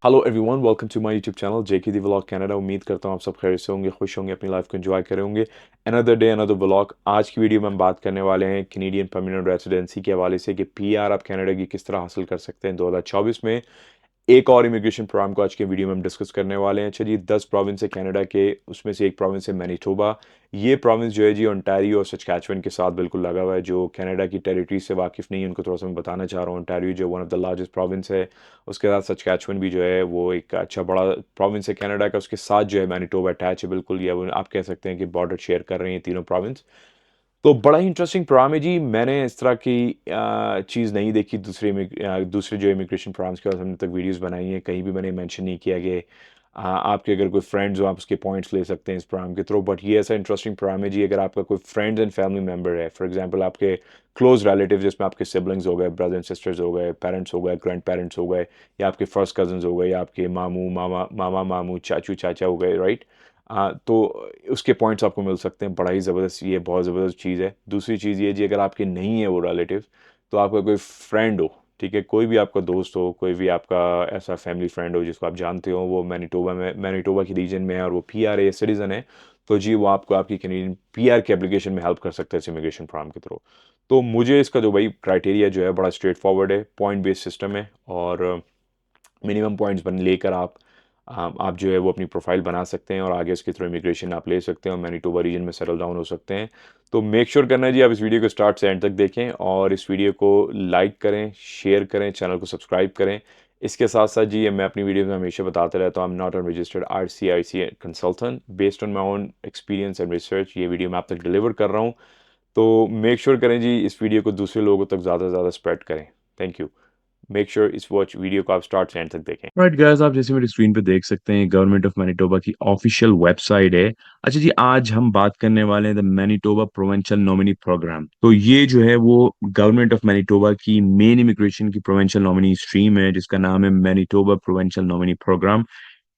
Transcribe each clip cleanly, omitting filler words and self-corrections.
Hello everyone, welcome to my YouTube channel JK the vlog Canada. उम्मीद करता हूँ आप सब खैर से होंगे, खुश होंगे, अपनी लाइफ को एंजॉय करे होंगे। Another day another vlog. आज की वीडियो में हम बात करने वाले हैं कैनेडियन परमानेंट रेजिडेंसी के हवाले से कि पीआर आप कनाडा की किस तरह हासिल कर सकते हैं 2024 में। एक और इमिग्रेशन प्रोग्राम को आज के वीडियो में हम डिस्कस करने वाले हैं। चलिए, 10 प्रोविंस है कनाडा के, उसमें से एक प्रोविंस है मैनिटोबा। ये प्रोविंस जो है जी ओंटारियो और सस्कैचुअन के साथ बिल्कुल लगा हुआ है। जो कनाडा की टेरिटरी से वाकिफ़ नहीं है उनको थोड़ा सा मैं बताना चाह रहा हूँ। ओंटारियो जो one of the largest province है, उसके साथ सस्कैचुअन भी जो है वो एक अच्छा बड़ा प्रोविंस है कनाडा का। उसके साथ जो है मैनिटोबा अटैच है बिल्कुल, या वो आप कह सकते हैं कि बॉर्डर शेयर कर रहे हैं तीनों प्रोविंस। तो बड़ा ही इंटरेस्टिंग प्रोग्राम है जी। मैंने इस तरह की चीज़ नहीं देखी दूसरे जो इमिग्रेशन प्रोग्राम्स के बाद हमने तक वीडियोस बनाई हैं, कहीं भी मैंने मेंशन नहीं किया कि आपके अगर कोई फ्रेंड्स हो आप उसके पॉइंट्स ले सकते हैं इस प्रोग्राम के थ्रू। बट ये ऐसा इंटरेस्टिंग प्रोग्राम है जी, अगर आपका कोई फ्रेंड्स एंड फैमिली मेम्बर है, फॉर एग्जांपल आपके क्लोज रिलेटिव जिसमें आपके सिबलिंग्स हो गए, ब्रदर एंड सिस्टर्स हो गए, पेरेंट्स हो गए, ग्रैंड पेरेंट्स हो गए, या आपके फर्स्ट कजन्स हो गए, या आपके मामू मामा मामा मामू चाचू चाचा हो गए, राइट। तो उसके पॉइंट्स आपको मिल सकते हैं। बड़ा ही ज़बरदस्त, ये बहुत ज़बरदस्त चीज़ है। दूसरी चीज़ ये जी, अगर आपके नहीं है वो रिलेटिव, तो आपका कोई फ्रेंड हो, ठीक है, कोई भी आपका दोस्त हो, कोई भी आपका ऐसा फैमिली फ्रेंड हो जिसको आप जानते हो, वो मैनिटोबा की रीजन में है और वो पीआर है, सिटीज़न है, तो जी वो आपको आपकी कैनेडियन पीआर के एप्लीकेशन में हेल्प कर सकता है इस इमिग्रेशन प्रोग्राम के थ्रू। तो मुझे इसका जो भाई क्राइटेरिया जो है बड़ा स्ट्रेट फॉरवर्ड है, पॉइंट बेस्ड सिस्टम है, और मिनिमम पॉइंट्स बन लेकर आप जो है वो अपनी प्रोफाइल बना सकते हैं और आगे इसके थ्रू इमिग्रेशन आप ले सकते हैं और मैनिटोबा रीजन में सेटल डाउन हो सकते हैं। तो मेक श्योर करना है जी आप इस वीडियो को स्टार्ट से एंड तक देखें और इस वीडियो को लाइक करें, शेयर करें, चैनल को सब्सक्राइब करें। इसके साथ साथ जी, मैं अपनी वीडियो में हमेशा बताता रहता हूँ, I am not a registered RCIC consultant, based on my own experience and research ये वीडियो मैं आप तक डिलीवर कर रहा हूँ। तो मेक श्योर करें जी इस वीडियो को दूसरे लोगों तक ज़्यादा से ज़्यादा स्प्रेड करें। Thank you. मेक श्योर इस वॉच वीडियो को आप स्टार्ट से एंड तक देखें। राइट गाइस, आप जैसे मेरी स्क्रीन पे देख सकते हैं गवर्नमेंट ऑफ मैनिटोबा की ऑफिशियल वेबसाइट है। अच्छा जी, आज हम बात करने वाले हैं the Manitoba provincial nominee program. तो ये जो है वो गवर्नमेंट ऑफ मैनिटोबा की मेन इमिग्रेशन की प्रोविंशियल नॉमिनी स्ट्रीम है जिसका नाम है मैनिटोबा प्रोविंशियल नॉमिनी प्रोग्राम।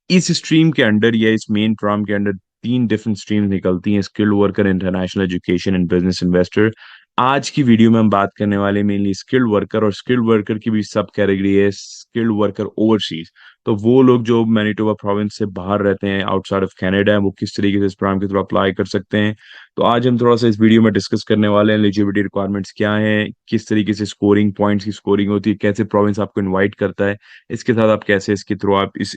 इस स्ट्रीम के अंडर या इस मेन प्रोग्राम के अंडर तीन डिफरेंट स्ट्रीम्स निकलती हैं: skilled worker, international education and business investor. आज की वीडियो में हम बात करने वाले मेनली स्किल्ड वर्कर, और स्किल्ड वर्कर की भी सब कैटेगरी है स्किल्ड वर्कर ओवरसीज। तो वो लोग जो मैनिटोबा प्रोविंस से बाहर रहते हैं, आउटसाइड ऑफ कनाडा, वो किस तरीके से इस प्रोग्राम के थ्रू अप्लाई कर सकते हैं। तो आज हम थोड़ा सा इस वीडियो में डिस्कस करने वाले हैं एलिजिबिलिटी रिक्वायरमेंट्स क्या हैं, किस तरीके से स्कोरिंग पॉइंट्स की स्कोरिंग होती है, कैसे प्रोविंस आपको इनवाइट करता है, इसके साथ आप कैसे इसके थ्रू आप इस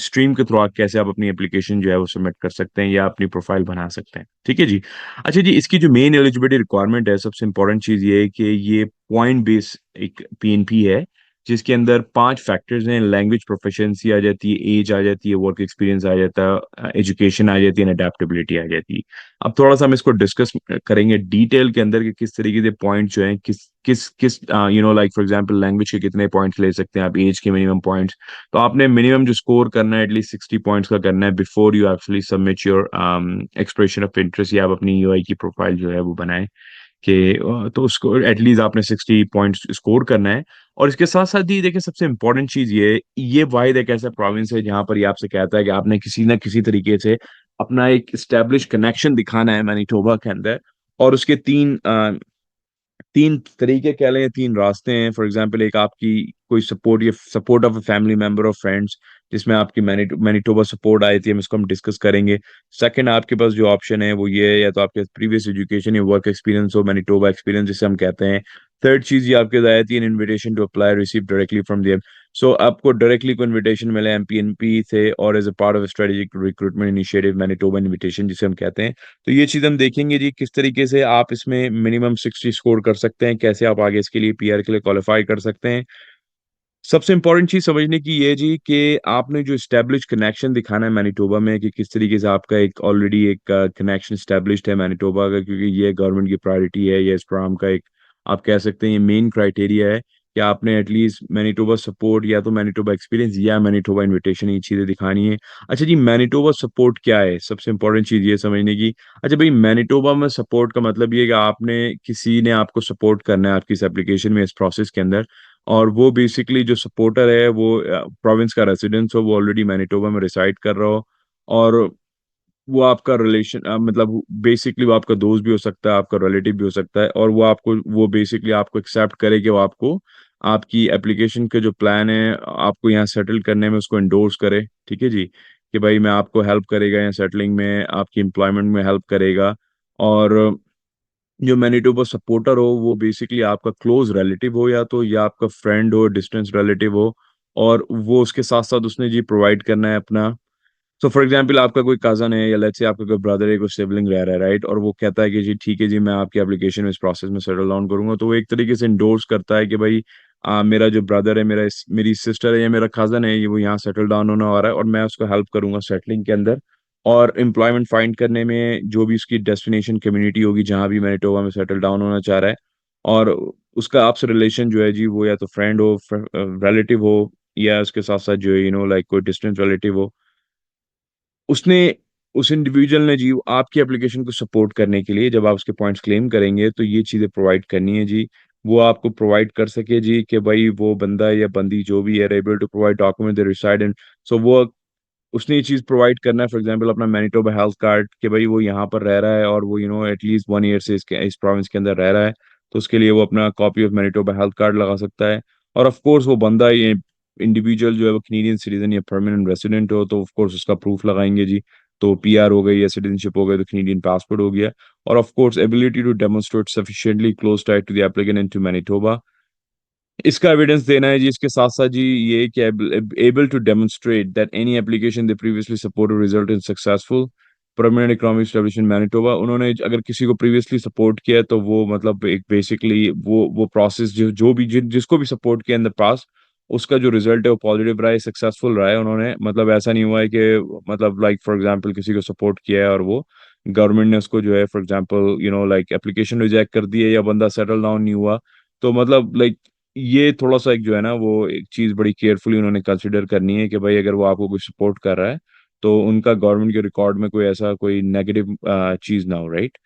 स्ट्रीम के थ्रू आप कैसे आप अपनी एप्लीकेशन जो है वो सबमिट कर सकते हैं या अपनी प्रोफाइल बना सकते हैं। ठीक है जी। अच्छा जी, इसकी जो मेन एलिजिबिलिटी रिक्वायरमेंट है, सबसे इंपॉर्टेंट चीज ये है कि ये पॉइंट बेस एक PNP है जिसके अंदर 5 फैक्टर्स हैं: लैंग्वेज प्रोफिशिएंसी आ जाती है, एज आ जाती है, वर्क एक्सपीरियंस आ जाता है, एजुकेशन आ जाती है, अडेप्टेबिलिटी आ जाती है। अब थोड़ा सा हम इसको डिस्कस करेंगे डिटेल के अंदर कि किस तरीके से पॉइंट जो है किस किस किस लाइक फॉर एग्जांपल लैंग्वेज के कितने पॉइंट्स ले सकते हैं आप, एज के मिनिमम पॉइंट्स। तो आपने मिनिमम जो स्कोर करना है एटलीस्ट 60 पॉइंट्स का करना है before you actually submit your expression of interest, या आप अपनी UI की प्रोफाइल जो है वो बनाएं कि तो उसको एटलीस्ट आपने 60 पॉइंट्स स्कोर करना है। और इसके साथ साथ ही देखिए, सबसे इंपॉर्टेंट चीज ये वाहिद एक ऐसा प्रोविंस है जहां पर ये आपसे कहता है कि आपने किसी ना किसी तरीके से अपना एक स्टैब्लिश कनेक्शन दिखाना है मैनिटोबा के अंदर। और उसके तीन तरीके कह लें, तीन रास्ते हैं। फॉर एग्जांपल, एक आपकी कोई सपोर्ट, या support of a family member और फ्रेंड्स, जिसमें आपकी मैनिटोबा सपोर्ट आई थी, हम इसको हम डिस्कस करेंगे। सेकंड, आपके पास जो ऑप्शन है वो ये है, या तो आपके प्रीवियस एजुकेशन या वर्क एक्सपीरियंस हो, मैनिटोबा एक्सपीरियंस जिसे हम कहते हैं। थर्ड चीज ये आपके पास आती है, invitation to apply receive directly from them. So आपको डायरेक्टली को इनविटेशन मिले MPNP से, और as a part of strategic recruitment initiative Manitoba invitation जिसे हम कहते हैं। तो ये चीज हम देखेंगे जी, किस तरीके से आप इसमें मिनिमम 60 स्कोर कर सकते हैं, कैसे आप आगे इसके लिए PR के लिए क्वालिफाई कर सकते हैं। सबसे इंपॉर्टेंट चीज समझने की ये जी कि आपने जो स्टैब्लिश कनेक्शन दिखाना है मैनिटोबा में, कि किस तरीके से आपका एक ऑलरेडी एक कनेक्शन स्टैब्लिश्ड है मैनिटोबा का, क्योंकि ये गवर्नमेंट की प्रायोरिटी है, ये इस प्रोग्राम का एक आप कह सकते हैं ये मेन क्राइटेरिया है कि आपने एटलीस्ट मैनिटोबा सपोर्ट, या तो मैनिटोबा एक्सपीरियंस या मैनिटोबा इन्विटेशन, ये चीजें दिखानी है। अच्छा जी, मैनिटोबा सपोर्ट क्या है, सबसे इंपॉर्टेंट चीज ये समझने की। अच्छा भाई, मैनिटोबा में सपोर्ट का मतलब ये है कि आपने किसी ने आपको सपोर्ट करना है आपकी इस एप्लीकेशन में, इस प्रोसेस के अंदर। और वो बेसिकली जो सपोर्टर है वो प्रोविंस का रेजिडेंस हो, वो ऑलरेडी मैनिटोबा में रिसाइड कर रहा हो, और वो आपका रिलेशन मतलब बेसिकली वो आपका दोस्त भी हो सकता है, आपका रिलेटिव भी हो सकता है, और वो बेसिकली आपको एक्सेप्ट करे कि वो आपको आपकी एप्लीकेशन का जो प्लान है आपको यहाँ सेटल करने में उसको इंडोर्स करे, ठीक है जी, कि भाई मैं आपको हेल्प करेगा यहाँ सेटलिंग में, आपकी एम्प्लॉयमेंट में हेल्प करेगा। और जो मैनिटोबा सपोर्टर हो वो बेसिकली आपका क्लोज रिलेटिव हो, या तो या आपका फ्रेंड हो, डिस्टेंस रिलेटिव हो, और वो उसके साथ साथ उसने जी प्रोवाइड करना है अपना। सो फॉर एग्जाम्पल आपका कोई कजन है, या लेट्स से आपका कोई ब्रदर है, कोई सिबलिंग रह रहा है, राइट, और वो कहता है कि जी ठीक है जी मैं आपकी एप्लीकेशन में इस प्रोसेस में सेटल डाउन करूंगा, तो वो एक तरीके से इंडोर्स करता है कि भाई मेरा जो ब्रदर है, मेरी सिस्टर है या मेरा कजन है, ये वो यहाँ सेटल डाउन होने वाला है और मैं उसको हेल्प करूंगा सेटलिंग के अंदर और एम्प्लॉयमेंट फाइंड करने में, जो भी उसकी डेस्टिनेशन कम्युनिटी होगी जहाँ भी मैनिटोबा में सेटल डाउन होना चाह रहा है। और उसका आपसे रिलेशन जो है जी वो या तो फ्रेंड हो, रिलेटिव हो, या उसके साथ साथ जो है लाइक कोई डिस्टेंस रिलेटिव हो, उसने उस इंडिविजुअल ने जी आपकी एप्लीकेशन को सपोर्ट करने के लिए जब आप उसके पॉइंट्स क्लेम करेंगे तो ये चीज़ें प्रोवाइड करनी है जी। वो आपको प्रोवाइड कर सके जी कि भाई वो बंदा या बंदी जो भी है able to provide document they reside in. So वो उसने ये चीज़ प्रोवाइड करना है, फॉर एग्जांपल अपना मैनिटोबा हेल्थ कार्ड, कि भाई वो यहाँ पर रह रहा है और वो एटलीस्ट 1 ईयर से इस प्रोविंस के अंदर रह रहा है, तो उसके लिए वो अपना copy of Manitoba health card लगा सकता है। और ऑफ कोर्स वो बंदा ये इंडिविजुअल जो है वो कैनेडियन सिटीजन या परमानेंट रेसिडेंट हो तो ऑफ कोर्स उसका प्रूफ लगाएंगे जी। तो पीआर हो गई या सिटीजनशिप हो गई तो कैनेडियन पासपोर्ट हो गया। और of course ability to demonstrate sufficiently close tied to the applicant in to Manitoba, इसका एविडेंस देना है जी। इसके साथ साथ जी ये कि able to demonstrate that any application they previously supported result in successful permanent economic establishment Manitoba. उन्होंने अगर किसी को प्रीवियसली सपोर्ट किया है तो वो मतलब एक बेसिकली वो प्रोसेस जो भी जिसको भी सपोर्ट किया इन द पास्ट उसका जो रिजल्ट है वो पॉजिटिव रहा है, सक्सेसफुल रहा है। उन्होंने मतलब ऐसा नहीं हुआ है कि मतलब लाइक फॉर एग्जांपल किसी को सपोर्ट किया है और वो गवर्नमेंट ने उसको जो है for example like application reject कर दी है या बंदा सेटल डाउन नहीं हुआ। तो मतलब लाइक ये थोड़ा सा एक जो है ना वो एक चीज बड़ी केयरफुली उन्होंने कंसिडर करनी है कि भाई अगर वो आपको कुछ सपोर्ट कर रहा है तो उनका गवर्नमेंट के रिकॉर्ड में कोई ऐसा कोई नेगेटिव चीज ना हो, राइट।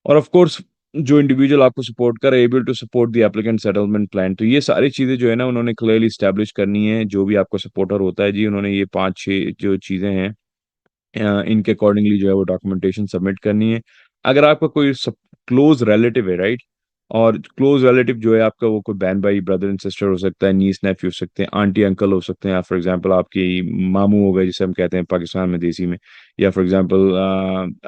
और ऑफ कोर्स जो इंडिविजुअल आपको सपोर्ट कर able to support the applicant settlement plan, तो ये सारी चीजें जो है ना उन्होंने क्लियरली स्टैब्लिश करनी है। जो भी आपका सपोर्टर होता है जी उन्होंने ये 5-6 जो चीजें हैं इनके अकॉर्डिंगली जो है वो डॉक्यूमेंटेशन सबमिट करनी है। अगर आपका कोई क्लोज रिलेटिव है, राइट, और क्लोज रिलेटिव जो है आपका वो कोई बहन भाई ब्रदर एंड सिस्टर हो सकता है, नीस नेफ्यू हो सकते हैं, आंटी अंकल हो सकते हैं, या फॉर एग्जांपल आपकी मामू हो गए जिसे हम कहते हैं पाकिस्तान में देसी में, या फॉर एग्जांपल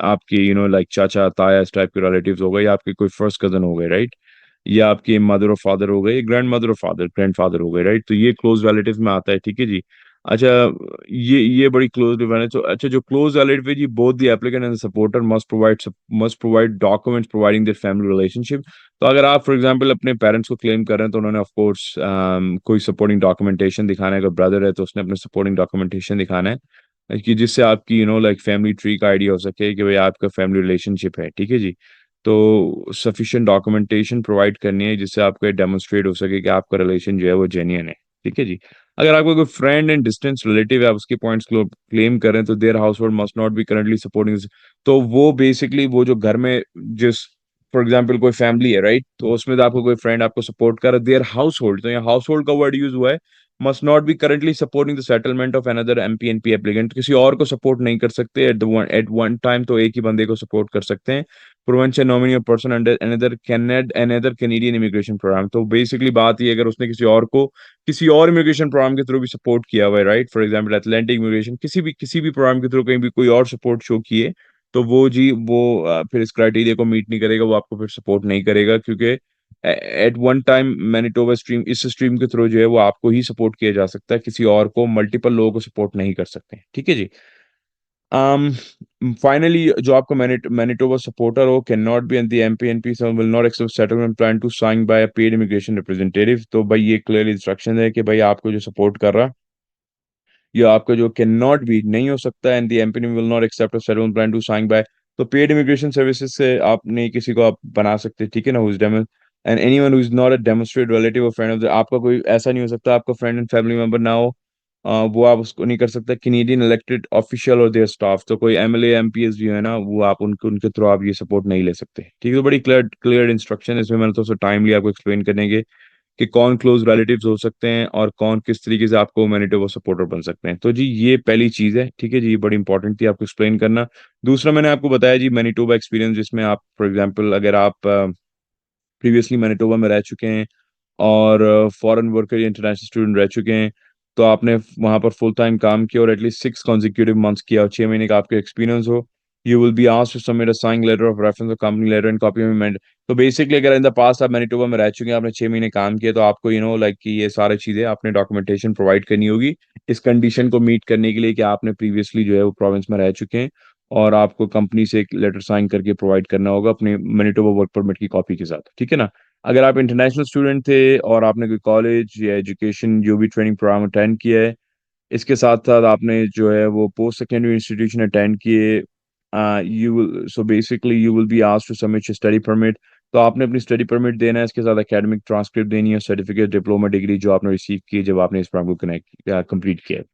आपके लाइक चाचा ताया इस टाइप के रिलेटिव्स हो गए, या आपके कोई फर्स्ट कजन हो गए, राइट, या आपके मदर और फादर हो गए, ग्रैंड मदर और फादर ग्रैंड फादर हो गए, राइट, तो ये क्लोज रिलेटिव में आता है, ठीक है जी। अच्छा, ये बड़ी क्लोज डिपेंडेंस। तो अच्छा, जो क्लोज रिलेटिव है जी both the applicant and supporter must provide documents providing their family relationship. तो अगर आप फॉर एग्जांपल अपने पेरेंट्स को क्लेम कर रहे हैं तो उन्होंने ऑफ कोर्स कोई सपोर्टिंग डॉक्यूमेंटेशन दिखाना है। अगर ब्रदर है तो उसने अपने सपोर्टिंग डॉक्यूमेंटेशन दिखाना है कि जिससे आपकी लाइक फैमिली ट्री का आइडिया हो सके कि भाई आपका फैमिली रिलेशनशिप है, ठीक है जी। तो सफिशिएंट डॉक्यूमेंटेशन प्रोवाइड करनी है जिससे आपको डेमोन्स्ट्रेट हो सके कि आपका रिलेशन जो है वो जेन्युइन है, ठीक है जी। अगर आपका कोई फ्रेंड एंड डिस्टेंस रिलेटिव है, आप उसके पॉइंट्स क्लेम कर रहे हैं तो their house hold must not be currently supporting. तो वो बेसिकली वो जो घर में जिस फॉर एग्जाम्पल कोई फैमिली है, राइट, तो उसमें तो आपको कोई फ्रेंड आपको सपोर्ट कर रहा है, देयर हाउस होल्ड, तो यहाँ हाउस होल्ड का वर्ड यूज हुआ है, must not be currently supporting the settlement of another MPNP applicant, किसी और को सपोर्ट नहीं कर सकते एट वन टाइम, तो एक ही बंदे को सपोर्ट कर सकते हैं। Provincial nominee of person under another Canadian immigration program, तो बेसिकली बात ये अगर उसने किसी और इमिग्रेशन प्रोग्राम के थ्रू भी सपोर्ट किया हुआ है, right, for example Atlantic immigration किसी भी प्रोग्राम के थ्रू कहीं भी कोई और सपोर्ट शो किए तो वो जी वो फिर इस क्राइटेरिया को मीट नहीं करेगा, वो आपको फिर सपोर्ट नहीं करेगा, क्योंकि at one time Manitoba stream इस स्ट्रीम के थ्रू जो है वो आपको ही सपोर्ट किया जा सकता है, किसी और को मल्टीपल लोगों को सपोर्ट नहीं कर सकते, ठीक है जी। um finally जो आपका मैनिटोबा सपोर्टर हो can not be an the MPNP will not accept settlement plan to sign by a paid immigration representative. तो भाई ये क्लियर इंस्ट्रक्शन है कि भाई आपको जो सपोर्ट कर रहा या आपका जो कैन नॉट बी नहीं हो सकता and the MP will not accept a settlement plan to sign by, तो पेड इमिग्रेशन सर्विसेज से आप नहीं किसी को आप बना सकते, ठीक है ना, who's demo and anyone who is not a demonstrate relative और फ्रेंड ऑफ द, आपका कोई ऐसा नहीं हो सकता आपका फ्रेंड एंड फैमिली मेंबर ना हो, वो आप उसको नहीं कर सकता कैनेडियन इलेक्टेड ऑफिशियल और देयर स्टाफ, तो कोई एमएलए एमपीएस जो है ना वो आप उनके उनके थ्रू आप ये सपोर्ट नहीं ले सकते, ठीक है। तो बड़ी क्लियर क्लियर इंस्ट्रक्शन है इसमें, मैंने थोड़ा सा टाइम लिया आपको एक्सप्लेन करने के कि कौन क्लोज रिलेटिव्स हो सकते हैं और कौन किस तरीके से आपको मैनिटोबा सपोर्टर बन सकते हैं। तो जी ये पहली चीज है, ठीक है जी, ये बड़ी इंपॉर्टेंट थी आपको एक्सप्लेन करना। दूसरा मैंने आपको बताया जी मैनिटोबा एक्सपीरियंस, जिसमें आप फॉर एग्जांपल अगर आप प्रीवियसली मैनिटोबा में रह चुके हैं और फॉरेन वर्कर या इंटरनेशनल स्टूडेंट रह चुके हैं, तो आपने वहाँ पर फुल टाइम काम किया और एटलीस्ट 6 कॉन्जिक्यूटिव मंथ्स किया और 6 महीने का आपका एक्सपीरियंस हो, you will be asked to submit a sign letter of reference और company letter and copy of. तो बेसिकली अगर इन द पास्ट आप मैनिटोबा में रह चुके हैं, आपने 6 महीने काम किया, तो आपको लाइक कि ये सारी चीज़ें आपने डॉक्यूमेंटेशन प्रोवाइड करनी होगी इस कंडीशन को मीट करने के लिए कि आपने प्रीवियसली जो है वो प्रोविंस में रह चुके हैं, और आपको कंपनी से एक लेटर साइन करके प्रोवाइड करना होगा अपने मैनिटोबा वर्क परमिट की कॉपी के साथ, ठीक है ना। अगर आप इंटरनेशनल स्टूडेंट थे और आपने कोई कॉलेज या एजुकेशन जो भी ट्रेनिंग प्रोग्राम अटेंड किया है, इसके साथ साथ आपने जो है वो पोस्ट सेकेंडरी इंस्टीट्यूशन अटेंड किए, you will so basically you will be asked to submit study permit. तो आपने अपनी स्टडी परमिट देना है, इसके साथ एकेडमिक ट्रांसक्रिप्ट देनी है, सर्टिफिकेट, डिप्लोमा, डिग्री जो आपने रिसीव की जब आपने इस प्रोग्राम को कनेक्ट कंप्लीट किया है।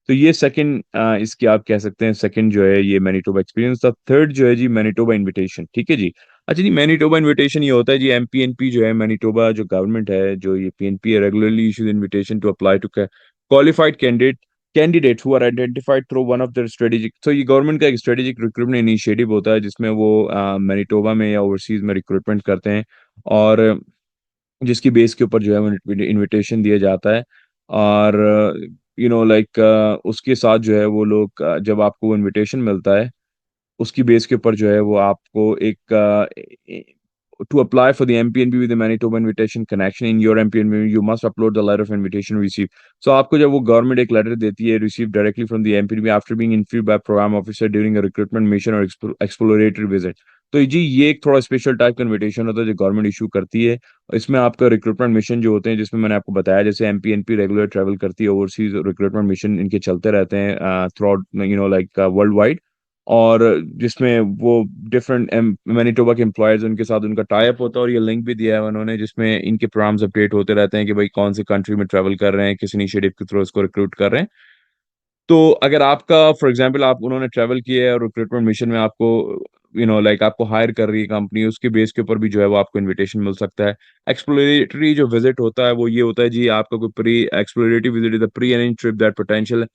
तो ये सेकंड, इसकी आप कह सकते हैं सेकंड जो है ये मैनिटोबा एक्सपीरियंस था। थर्ड जो है जी मैनिटोबा इनविटेशन, ठीक है जी। अच्छा जी, मैनिटोबा इनविटेशन ये होता है जी, एमपीएनपी जो है मैनिटोबा जो गवर्नमेंट है, जो ये पीएनपी है, regularly issues invitation to apply to qualified candidates who are identified through one of the strategic. तो ये गवर्नमेंट का एक स्ट्रेटेजिक रिक्रूटमेंट इनिशिएटिव होता है जिसमें वो मैनिटोबा में या ओवरसीज में रिक्रूटमेंट करते हैं, और जिसकी बेस के ऊपर जो है वो इनविटेशन दिया जाता है। और लाइक उसके साथ जो है वो लोग जब आपको वो इनविटेशन मिलता है, उसकी बेस के ऊपर जो है वो आपको एक to apply for the MPNB with the Manitoba invitation connection in your MPNB, you must upload the letter of invitation received. So आपको जब वो गवर्नमेंट एक लेटर देती है received directly from the MPNB after being interviewed by program officer during a recruitment mission or exploratory visit. तो जी ये एक थोड़ा स्पेशल टाइप का इन्विटेशन होता है जो गवर्नमेंट इशू करती है। इसमें आपका रिक्रूटमेंट मिशन जो होते हैं, जिसमें मैंने आपको बताया जैसे एमपीएनपी रेगुलर ट्रैवल करती है, ओवरसीज रिक्रूटमेंट मिशन इनके चलते रहते हैं through out like world wide, और जिसमें वो डिफरेंट मैनिटोबा के एम्प्लॉयर्स उनके साथ उनका टाई अप होता है, और ये लिंक भी दिया है उन्होंने जिसमें इनके प्रोग्राम्स अपडेट होते रहते हैं कि भाई कौन सी कंट्री में ट्रैवल कर रहे हैं, किस इनिशिएटिव के थ्रू उसको रिक्रूट कर रहे हैं। तो अगर आपका फॉर एग्जांपल आप उन्होंने ट्रैवल किया है और रिक्रूटमेंट मिशन में आपको लाइक आपको हायर कर रही है कंपनी, उसके बेस के ऊपर भी जो है वो आपको इनविटेशन मिल सकता है। एक्सप्लोरेटरी जो विजिट होता है वो ये होता है जी, आपका कोई pre exploratory visit is the pre arrange trip that potential,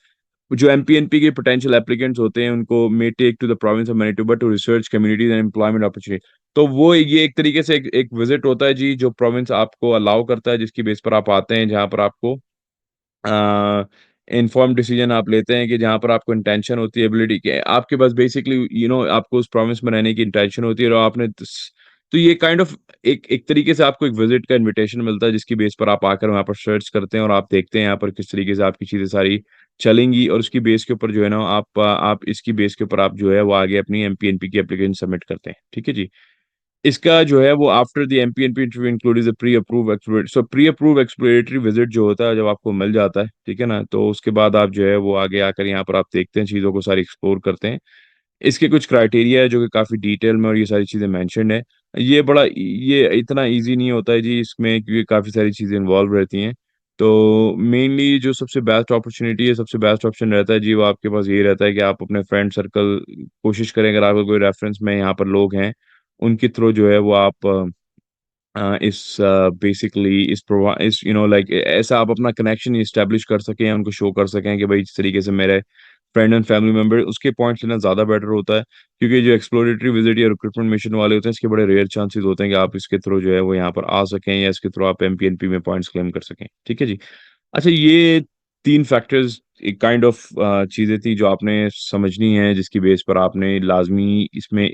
जो एमपीएनपी के पोटेंशियल एप्लीकेंट्स होते हैं उनको may take to the province of Manitoba to research communities and employment opportunity. तो वो ये एक तरीके से एक विजिट होता है जी, जो प्रोविंस आपको अलाउ करता है, जिसकी बेस पर आप आते हैं, जहाँ पर आपको इन्फॉर्म डिसीजन आप लेते हैं कि जहाँ पर आपको इंटेंशन होती है एबिलिटी के आपके पास बेसिकली आपको उस प्रॉमिस में रहने की इंटेंशन होती है, और आपने तो ये काइंड ऑफ एक एक तरीके से आपको एक विजिट का इनविटेशन मिलता है, जिसकी बेस पर आप आकर वहाँ पर सर्च करते हैं और आप देखते हैं यहाँ पर किस तरीके से आपकी चीज़ें सारी चलेंगी, और उसकी बेस के ऊपर जो है ना आप इसकी बेस के ऊपर आप जो है वो आगे अपनी एमपीएनपी की एप्लीकेशन सबमिट करते हैं, ठीक है जी। इसका जो है वो after the MPNP interview include is pre approve exploratory, so pre approve exploratory visit जो होता है जब आपको मिल जाता है, ठीक है ना, तो उसके बाद आप जो है वो आगे आकर यहाँ पर आप देखते हैं, चीज़ों को सारी एक्सप्लोर करते हैं। इसके कुछ क्राइटेरिया है जो कि काफ़ी डिटेल में और ये सारी चीज़ें मेंशन्ड है। ये इतना इजी नहीं होता है जी इसमें, क्योंकि काफ़ी सारी चीज़ें इन्वॉल्व रहती हैं। तो मेनली जो सबसे बेस्ट अपॉर्चुनिटी है, सबसे बेस्ट ऑप्शन रहता है जी, वो आपके पास ये रहता है कि आप अपने फ्रेंड सर्कल कोशिश करें, अगर आपका कोई रेफरेंस में यहाँ पर लोग हैं उनके थ्रू जो है वो आप इस बेसिकली इस लाइक ऐसा आप अपना कनेक्शन एस्टेब्लिश कर सकें, उनको शो कर सकें कि भाई इस तरीके से मेरे फ्रेंड एंड फैमिली मेंबर, उसके पॉइंट्स लेना ज़्यादा बेटर होता है, क्योंकि जो एक्सप्लोरेटरी विजिट या रिक्रूटमेंट मिशन वाले होते हैं इसके बड़े रेयर चांसेस होते हैं कि आप इसके थ्रू जो है वो यहाँ पर आ सकें, या इसके थ्रू आप एमपीएनपी में पॉइंट्स क्लेम कर सकें, ठीक है जी। अच्छा, ये 3 फैक्टर्स एक काइंड ऑफ चीज़ें थी जो आपने समझनी है, जिसकी बेस पर आपने लाज़मी इसमें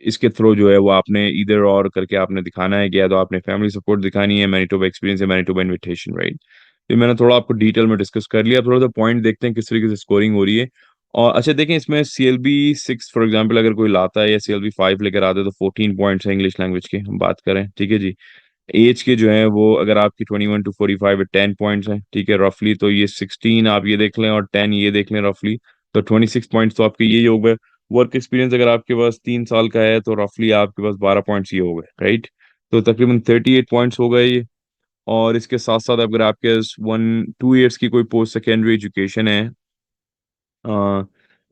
इसके थ्रू जो है वो आपने ईदर और करके आपने दिखाना है कि या तो आपने फैमिली सपोर्ट दिखानी है, मैनिटोबा एक्सपीरियंस या मैनिटोबा इन्विटेशन, राइट? तो मैंने थोड़ा आपको डिटेल में डिस्कस कर लिया। अब थोड़ा-सा पॉइंट देखते हैं किस तरीके से स्कोरिंग हो रही है। और अच्छा देखें, इसमें सीएलबी 6 फॉर एग्ज़ाम्पल अगर कोई लाता है या सीएलबी 5 लेकर आता है तो 14 पॉइंट्स हैं इंग्लिश लैंग्वेज के, हम बात करें, ठीक है जी। एज के जो है वो अगर आपकी 21 टू 45 है 10 पॉइंट्स हैं, ठीक है रफली, तो ये 16 आप ये देख लें और 10 ये देख लें रफली, तो 26 पॉइंट्स तो आपके ये हो गए। वर्क एक्सपीरियंस अगर आपके पास 3 साल का है तो रफली आपके पास 12 पॉइंट्स ये हो गए, राइट? तो तकरीबन 38 पॉइंट्स हो गए ये। और इसके साथ साथ अगर आपके पास 1-2 ईयर्स की कोई पोस्ट सेकेंडरी एजुकेशन है,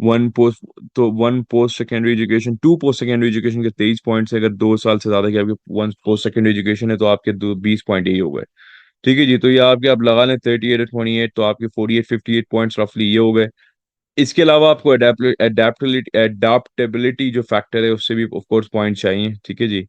वन पोस्ट तो one post secondary education, 2 post secondary education के 23 पॉइंट्स है। अगर 2 साल से ज्यादा की आपकी 1 पोस्ट सेकेंडरी एजुकेशन है तो आपके 20 पॉइंट यही हो गए, ठीक है जी। तो ये आपके आप लगा लें 38 और 28, तो आपके 48-58 पॉइंट्स रफली ये हो गए। इसके अलावा आपको एडेप्टेबिलिटी जो फैक्टर है उससे भी ऑफ कोर्स पॉइंट चाहिए, ठीक है जी।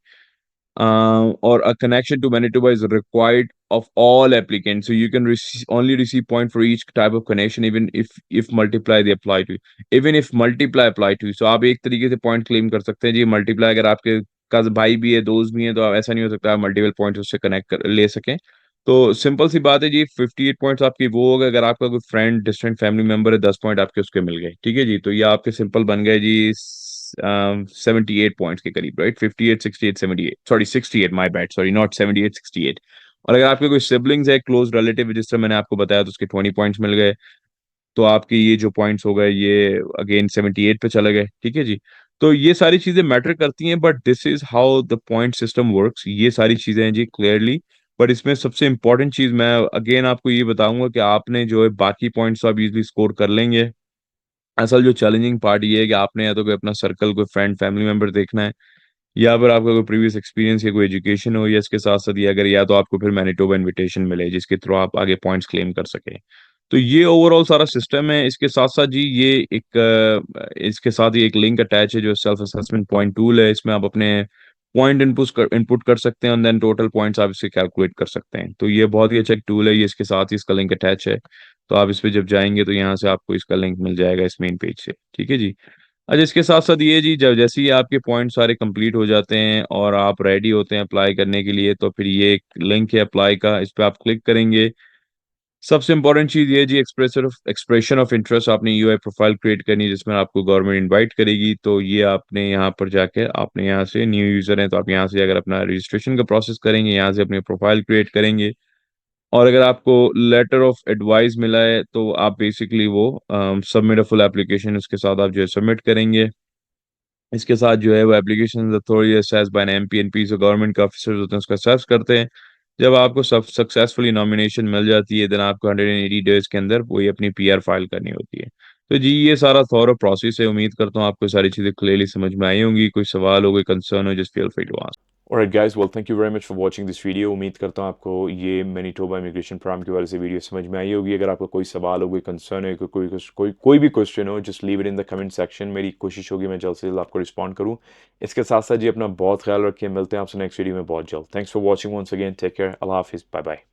or a connection to Manitoba is required of all applicants. So you can only receive point for each type of connection, even if multiply they apply to, even if multiply apply to. So आप एक तरीके से point claim कर सकते हैं जी, multiply अगर आपके का भाई भी है, दोस्त भी है, तो आप ऐसा नहीं हो सकता आप मल्टीपल पॉइंट्स उससे कनेक्ट कर ले सकें। तो सिंपल सी बात है जी, 58 पॉइंट्स आपकी वो हो गए अगर आपका कोई फ्रेंड डिस्टेंट फैमिली मेंबर है, 10 पॉइंट आपके उसके मिल गए, ठीक है जी। तो ये आपके सिंपल बन गए जी 78 पॉइंट्स के करीब, right? 58, 68, 78, sorry 68, my bad, sorry, not 78, 68। और अगर आपके कोई सिबलिंग्स है, क्लोज रिलेटिव, जिस तरह मैंने आपको बताया, तो उसके 20 पॉइंट्स मिल गए। तो आपके ये जो पॉइंट्स हो गए ये अगेन 78 पे चले गए, ठीक है जी। तो ये सारी चीजें मैटर करती हैं, but this is how the point system works. ये सारी चीजें हैं जी क्लियरली। बट इसमें सबसे इंपॉर्टेंट चीज मैं अगेन आपको ये बताऊंगा कि आपने जो है बाकी पॉइंट्स आप इजीली स्कोर कर लेंगे। असल जो चैलेंजिंग पार्ट ये है कि आपने या तो कोई अपना सर्कल, कोई फ्रेंड, फैमिली मेंबर देखना है, या फिर आपका कोई प्रीवियस एक्सपीरियंस या कोई एजुकेशन हो, या इसके साथ साथ ये अगर या तो आपको फिर मैनिटोबा इनविटेशन मिले जिसके थ्रू आप आगे पॉइंट्स क्लेम कर सके। तो ये ओवरऑल सारा सिस्टम है। इसके साथ साथ जी ये इसके साथ ही एक लिंक अटैच है जो सेल्फ असेसमेंट पॉइंट टूल है। इसमें आप अपने पॉइंट इनपुट कर सकते हैं, और देन टोटल पॉइंट्स आप इससे कैलकुलेट कर सकते हैं। तो ये बहुत ही अच्छा एक टूल है, ये इसके साथ ही इसका लिंक अटैच है। तो आप इस पे जब जाएंगे तो यहाँ से आपको इसका लिंक मिल जाएगा इस मेन पेज से, ठीक है जी। अच्छा, इसके साथ साथ ये जी, जब जैसे ही आपके पॉइंट सारे कंप्लीट हो जाते हैं और आप रेडी होते हैं अप्लाई करने के लिए, तो फिर ये एक लिंक है अप्लाई का, इस पे आप क्लिक करेंगे। सबसे इंपॉर्टेंट चीज ये जी, एक्सप्रेशन ऑफ इंटरेस्ट, आपने यूआई प्रोफाइल क्रिएट करनी है जिसमें आपको गवर्नमेंट इनवाइट करेगी। तो ये आपने यहाँ पर जाके, आपने यहाँ से न्यू यूजर हैं तो आप यहाँ से अगर अपना रजिस्ट्रेशन का प्रोसेस करेंगे, यहाँ से अपनी प्रोफाइल क्रिएट करेंगे। और अगर आपको लेटर ऑफ एडवाइस मिला है तो आप बेसिकली वो सबमिट अ फुल एप्लीकेशन, उसके साथ आप जो है सबमिट करेंगे। इसके साथ जो है वो application authority assess by an MP जो गवर्नमेंट के ऑफिसर्स होते हैं उसका असेस करते हैं। जब आपको सब सक्सेसफुली नॉमिनेशन मिल जाती है, देन आपको 180 डेज के अंदर वही अपनी पीआर फाइल करनी होती है। तो जी ये सारा थॉरो प्रोसेस है। उम्मीद करता हूँ आपको सारी चीज़ें क्लियरली समझ में आई होंगी। कोई सवाल हो, कोई कंसर्न हो, just feel free to ask. Alright guys, well thank you very much for watching this video। उम्मीद करता हूँ आपको ये मैनिटोबा इमिग्रेशन प्रोग्राम के बारे से वीडियो समझ में आई होगी। अगर आपका कोई सवाल हो, कोई कंसर्न है, कोई भी क्वेश्चन हो, just leave it in the comment section. मेरी कोशिश होगी मैं जल्द से जल्द आपको रिस्पॉन्ड करूँ। इसके साथ साथ जी अपना बहुत ख्याल रखिए। मिलते हैं आपसे नेक्स्ट वीडियो में बहुत जल्द। Thanks for watching once again. Take care. अल्लाह हाफिज़। Bye bye.